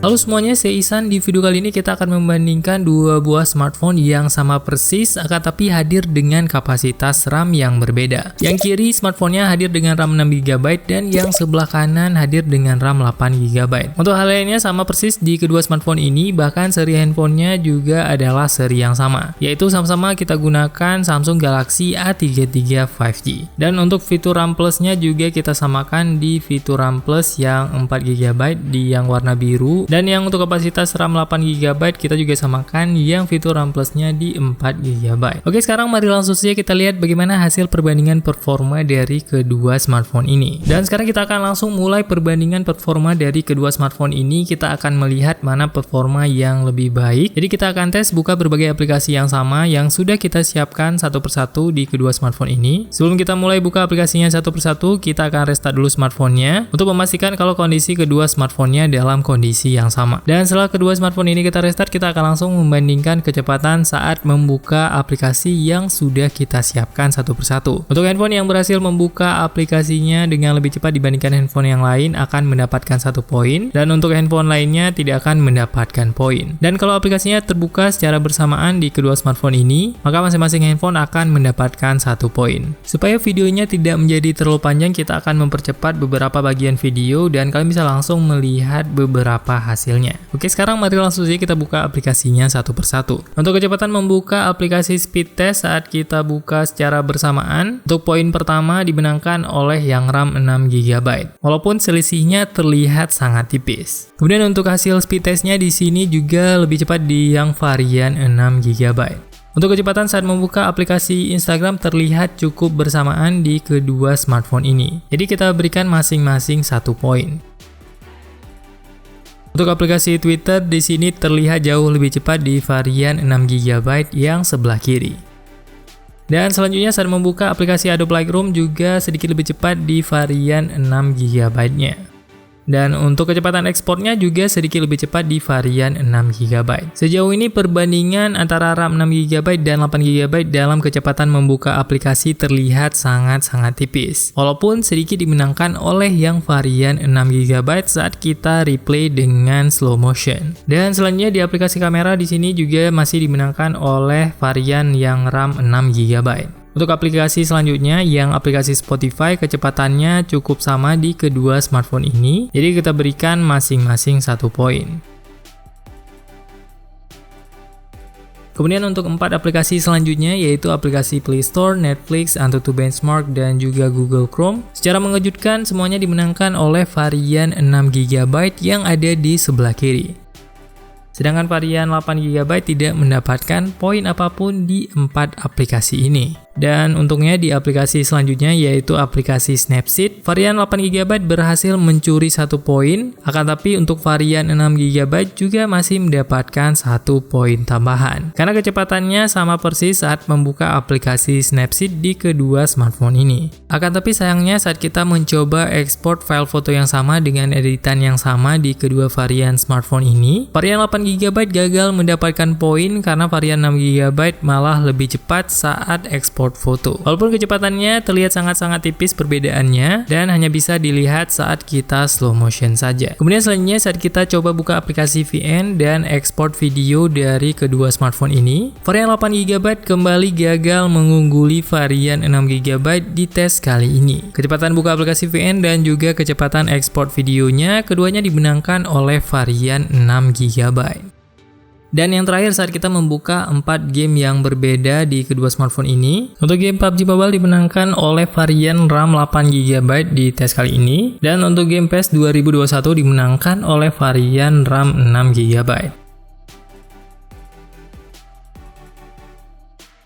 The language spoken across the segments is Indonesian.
Halo semuanya, saya Ihsan. Di video kali ini kita akan membandingkan dua buah smartphone yang sama persis, akan tapi hadir dengan kapasitas RAM yang berbeda. Yang kiri smartphone-nya hadir dengan RAM 6GB dan yang sebelah kanan hadir dengan RAM 8GB. Untuk hal lainnya sama persis di kedua smartphone ini, bahkan seri handphonenya juga adalah seri yang sama, yaitu sama-sama kita gunakan Samsung Galaxy A33 5G. Dan untuk fitur RAM Plus-nya juga kita samakan di fitur RAM Plus yang 4GB di yang warna biru. Dan yang untuk kapasitas RAM 8GB kita juga samakan yang fitur RAM Plus-nya di 4GB. Oke, sekarang mari langsung saja kita lihat bagaimana hasil perbandingan performa dari kedua smartphone ini. Dan sekarang kita akan langsung mulai perbandingan performa dari kedua smartphone ini. Kita akan melihat mana performa yang lebih baik. Jadi kita akan tes buka berbagai aplikasi yang sama yang sudah kita siapkan satu persatu di kedua smartphone ini. Sebelum kita mulai buka aplikasinya satu persatu, kita akan restart dulu smartphone-nya untuk memastikan kalau kondisi kedua smartphone-nya dalam kondisi yang sama. Dan setelah kedua smartphone ini kita restart, kita akan langsung membandingkan kecepatan saat membuka aplikasi yang sudah kita siapkan satu persatu. Untuk handphone yang berhasil membuka aplikasinya dengan lebih cepat dibandingkan handphone yang lain akan mendapatkan 1 poin, dan untuk handphone lainnya tidak akan mendapatkan poin. Dan kalau aplikasinya terbuka secara bersamaan di kedua smartphone ini, maka masing-masing handphone akan mendapatkan 1 poin. Supaya videonya tidak menjadi terlalu panjang, kita akan mempercepat beberapa bagian video dan kalian bisa langsung melihat beberapa hasilnya. Oke, sekarang mari langsung saja kita buka aplikasinya satu persatu. Untuk kecepatan membuka aplikasi speed test saat kita buka secara bersamaan, untuk poin pertama dimenangkan oleh yang RAM 6GB, walaupun selisihnya terlihat sangat tipis. Kemudian untuk hasil speed testnya di sini juga lebih cepat di yang varian 6GB. Untuk kecepatan saat membuka aplikasi Instagram terlihat cukup bersamaan di kedua smartphone ini. Jadi kita berikan masing-masing 1 poin. Untuk aplikasi Twitter di sini terlihat jauh lebih cepat di varian 6GB yang sebelah kiri. Dan selanjutnya saat membuka aplikasi Adobe Lightroom juga sedikit lebih cepat di varian 6GB-nya. Dan untuk kecepatan ekspornya juga sedikit lebih cepat di varian 6GB. Sejauh ini perbandingan antara RAM 6GB dan 8GB dalam kecepatan membuka aplikasi terlihat sangat-sangat tipis. Walaupun sedikit dimenangkan oleh yang varian 6GB saat kita replay dengan slow motion. Dan selanjutnya di aplikasi kamera di sini juga masih dimenangkan oleh varian yang RAM 6GB. Untuk aplikasi selanjutnya yang aplikasi Spotify, kecepatannya cukup sama di kedua smartphone ini. Jadi kita berikan masing-masing 1 poin. Kemudian untuk 4 aplikasi selanjutnya yaitu aplikasi Play Store, Netflix, AnTuTu Benchmark, dan juga Google Chrome. Secara mengejutkan semuanya dimenangkan oleh varian 6GB yang ada di sebelah kiri. Sedangkan varian 8GB tidak mendapatkan poin apapun di 4 aplikasi ini. Dan untungnya di aplikasi selanjutnya yaitu aplikasi Snapseed, varian 8GB berhasil mencuri 1 poin, akan tapi untuk varian 6GB juga masih mendapatkan 1 poin tambahan. Karena kecepatannya sama persis saat membuka aplikasi Snapseed di kedua smartphone ini. Akan tapi sayangnya saat kita mencoba ekspor file foto yang sama dengan editan yang sama di kedua varian smartphone ini, varian 8GB gagal mendapatkan poin karena varian 6GB malah lebih cepat saat ekspor foto. Walaupun kecepatannya terlihat sangat-sangat tipis perbedaannya dan hanya bisa dilihat saat kita slow motion saja. Kemudian selanjutnya saat kita coba buka aplikasi VN dan ekspor video dari kedua smartphone ini, varian 8GB kembali gagal mengungguli varian 6GB di tes kali ini. Kecepatan buka aplikasi VN dan juga kecepatan ekspor videonya keduanya dimenangkan oleh varian 6GB. Dan yang terakhir saat kita membuka 4 game yang berbeda di kedua smartphone ini. Untuk game PUBG Mobile dimenangkan oleh varian RAM 8GB di tes kali ini. Dan untuk game PES 2021 dimenangkan oleh varian RAM 6GB.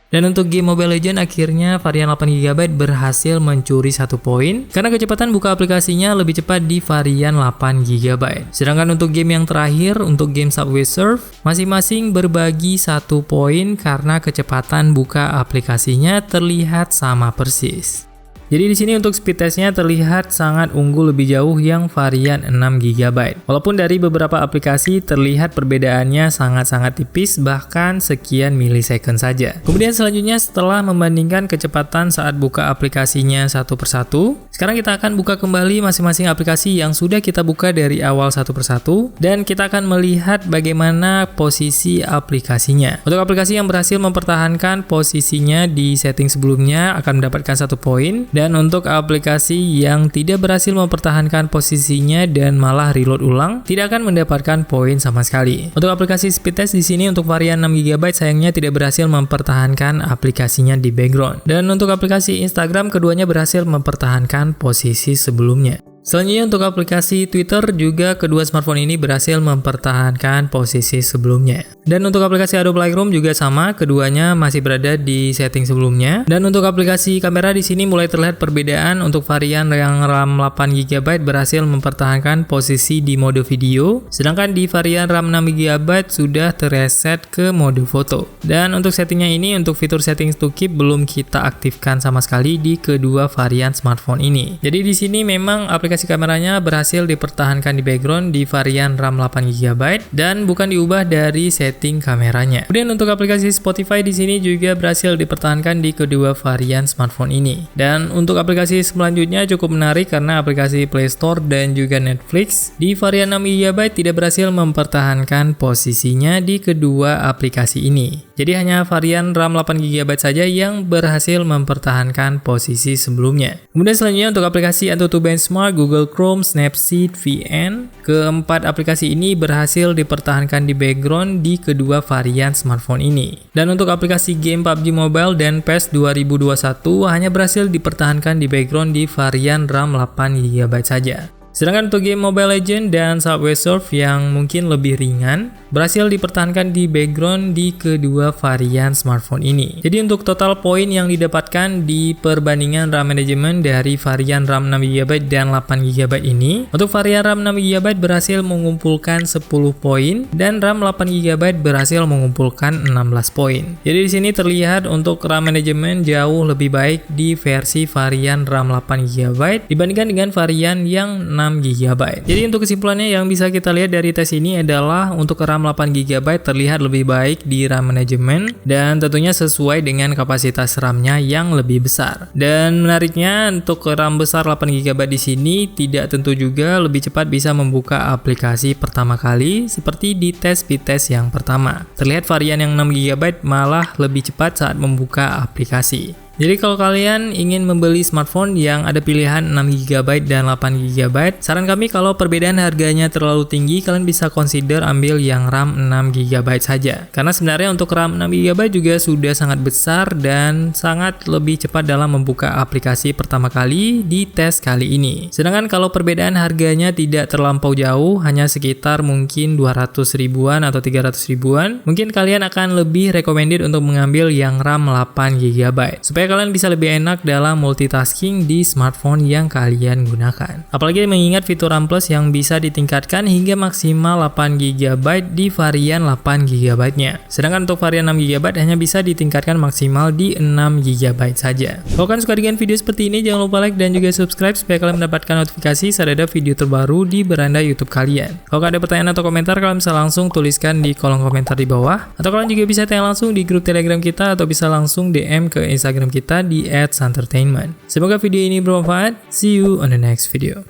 Dan untuk game Mobile Legends akhirnya varian 8GB berhasil mencuri 1 poin karena kecepatan buka aplikasinya lebih cepat di varian 8GB. Sedangkan untuk game yang terakhir, untuk game Subway Surf, masing-masing berbagi 1 poin karena kecepatan buka aplikasinya terlihat sama persis. Jadi di sini untuk speed testnya terlihat sangat unggul lebih jauh yang varian 6GB. Walaupun dari beberapa aplikasi terlihat perbedaannya sangat-sangat tipis, bahkan sekian milisecond saja. Kemudian selanjutnya setelah membandingkan kecepatan saat buka aplikasinya satu persatu, sekarang kita akan buka kembali masing-masing aplikasi yang sudah kita buka dari awal satu persatu, dan kita akan melihat bagaimana posisi aplikasinya. Untuk aplikasi yang berhasil mempertahankan posisinya di setting sebelumnya akan mendapatkan 1 poin, dan untuk aplikasi yang tidak berhasil mempertahankan posisinya dan malah reload ulang, tidak akan mendapatkan poin sama sekali. Untuk aplikasi speed test di sini untuk varian 6GB sayangnya tidak berhasil mempertahankan aplikasinya di background. Dan untuk aplikasi Instagram keduanya berhasil mempertahankan posisi sebelumnya. Selanjutnya untuk aplikasi Twitter juga kedua smartphone ini berhasil mempertahankan posisi sebelumnya. Dan untuk aplikasi Adobe Lightroom juga sama, keduanya masih berada di setting sebelumnya. Dan untuk aplikasi kamera di sini mulai terlihat perbedaan. Untuk varian yang RAM 8GB berhasil mempertahankan posisi di mode video, sedangkan di varian RAM 6GB sudah terreset ke mode foto. Dan untuk settingnya ini, untuk fitur setting to keep belum kita aktifkan sama sekali di kedua varian smartphone ini. Jadi di sini memang aplikasi kameranya berhasil dipertahankan di background di varian RAM 8GB dan bukan diubah dari setting kameranya. Kemudian untuk aplikasi Spotify di sini juga berhasil dipertahankan di kedua varian smartphone ini. Dan untuk aplikasi selanjutnya cukup menarik karena aplikasi Play Store dan juga Netflix di varian 6GB tidak berhasil mempertahankan posisinya di kedua aplikasi ini. Jadi hanya varian RAM 8GB saja yang berhasil mempertahankan posisi sebelumnya. Kemudian selanjutnya untuk aplikasi AnTuTu Benchmark, Google Chrome, Snapseed, VN, keempat aplikasi ini berhasil dipertahankan di background di kedua varian smartphone ini. Dan untuk aplikasi game PUBG Mobile dan PES 2021 hanya berhasil dipertahankan di background di varian RAM 8GB saja. Sedangkan untuk game Mobile Legends dan Subway Surf yang mungkin lebih ringan, berhasil dipertahankan di background di kedua varian smartphone ini. Jadi untuk total poin yang didapatkan di perbandingan RAM management dari varian RAM 6GB dan 8GB ini, untuk varian RAM 6GB berhasil mengumpulkan 10 poin dan RAM 8GB berhasil mengumpulkan 16 poin. Jadi di sini terlihat untuk RAM management jauh lebih baik di versi varian RAM 8GB dibandingkan dengan varian yang 6GB. Jadi untuk kesimpulannya yang bisa kita lihat dari tes ini adalah untuk RAM 8GB terlihat lebih baik di RAM management dan tentunya sesuai dengan kapasitas RAM-nya yang lebih besar. Dan menariknya untuk RAM besar 8GB di sini tidak tentu juga lebih cepat bisa membuka aplikasi pertama kali seperti di tes speed test yang pertama. Terlihat varian yang 6GB malah lebih cepat saat membuka aplikasi. Jadi kalau kalian ingin membeli smartphone yang ada pilihan 6GB dan 8GB, saran kami kalau perbedaan harganya terlalu tinggi, kalian bisa consider ambil yang RAM 6GB saja. Karena sebenarnya untuk RAM 6GB juga sudah sangat besar dan sangat lebih cepat dalam membuka aplikasi pertama kali di tes kali ini. Sedangkan kalau perbedaan harganya tidak terlampau jauh, hanya sekitar mungkin 200 ribuan atau 300 ribuan, mungkin kalian akan lebih recommended untuk mengambil yang RAM 8GB. Supaya kalian bisa lebih enak dalam multitasking di smartphone yang kalian gunakan. Apalagi mengingat fitur RAM Plus yang bisa ditingkatkan hingga maksimal 8GB di varian 8GB-nya. Sedangkan untuk varian 6GB hanya bisa ditingkatkan maksimal di 6GB saja. Kalau kalian suka dengan video seperti ini, jangan lupa like dan juga subscribe supaya kalian mendapatkan notifikasi saat ada video terbaru di beranda YouTube kalian. Kalau ada pertanyaan atau komentar, kalian bisa langsung tuliskan di kolom komentar di bawah. Atau kalian juga bisa tanya langsung di grup Telegram kita atau bisa langsung DM ke Instagram kita di @santertainment. Semoga video ini bermanfaat. See you on the next video.